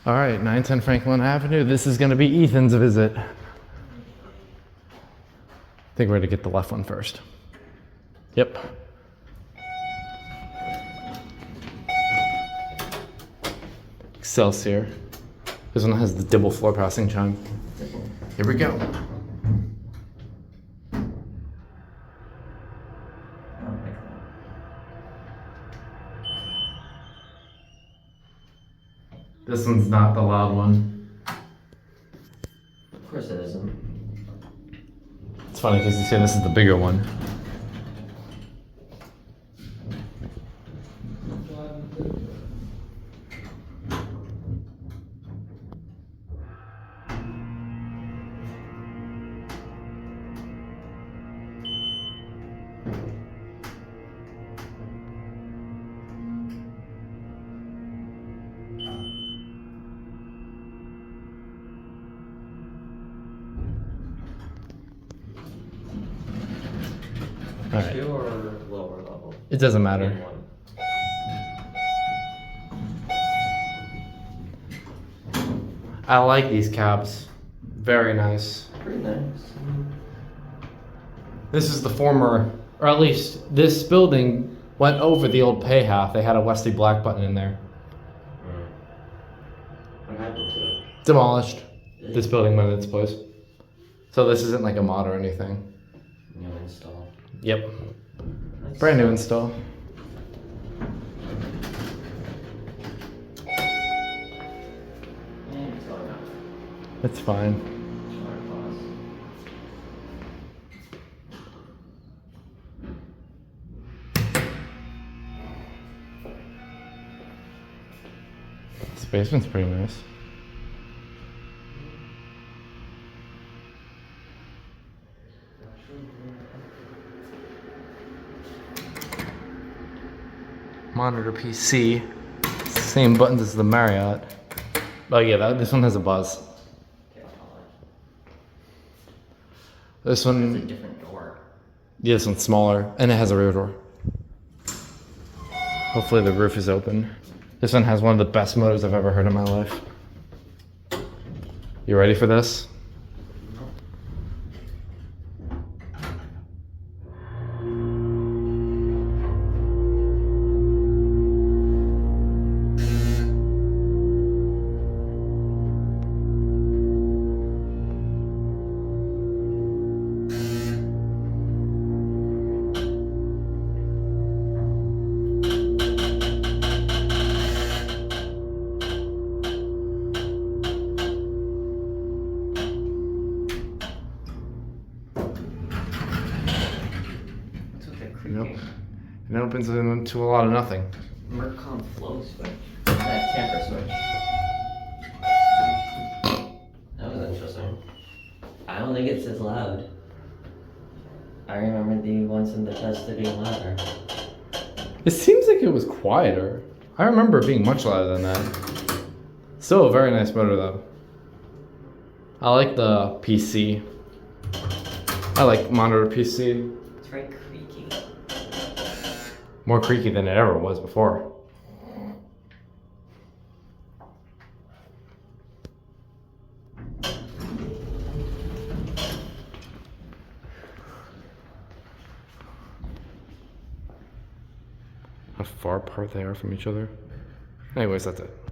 All right, 910 Franklin Avenue. This is going to be Ethan's visit. I think we're going to get the left one first. Yep. Excelsior. This one has the double floor passing chime. Here we go. This one's not the loud one. Of course it isn't. It's funny because you say this is the bigger one. All right. 2 or lower level? It doesn't matter. One. I like these cabs. Very nice. Pretty nice. This is the former, or at least this building went over the old pay half. They had a Westinghouse Black Button in there. What happened to it? Demolished. This building went in its place. So this isn't like a mod or anything. New install. Yep. That's Brand new install. It's all right. It's fine. Smart boss. This basement's pretty nice. Monitor PC. Same buttons as the Marriott. Oh yeah, this one has a buzz. This It's a one, different door. yeah, this one's smaller, and it has a rear door. Hopefully the roof is open. This one has one of the best motors I've ever heard in my life. You ready for this? What's with the Yep. creaking? It opens into a lot of nothing. Mercom flow switch. That tamper switch. That was interesting. I don't think it's as loud. I remember the ones in the test to being louder. It seems like it was quieter. I remember it being much louder than that. Still a very nice motor though. I like the PC. I like monitor PC. It's very creaky. More creaky than it ever was before. How far apart they are from each other. Anyways, that's it.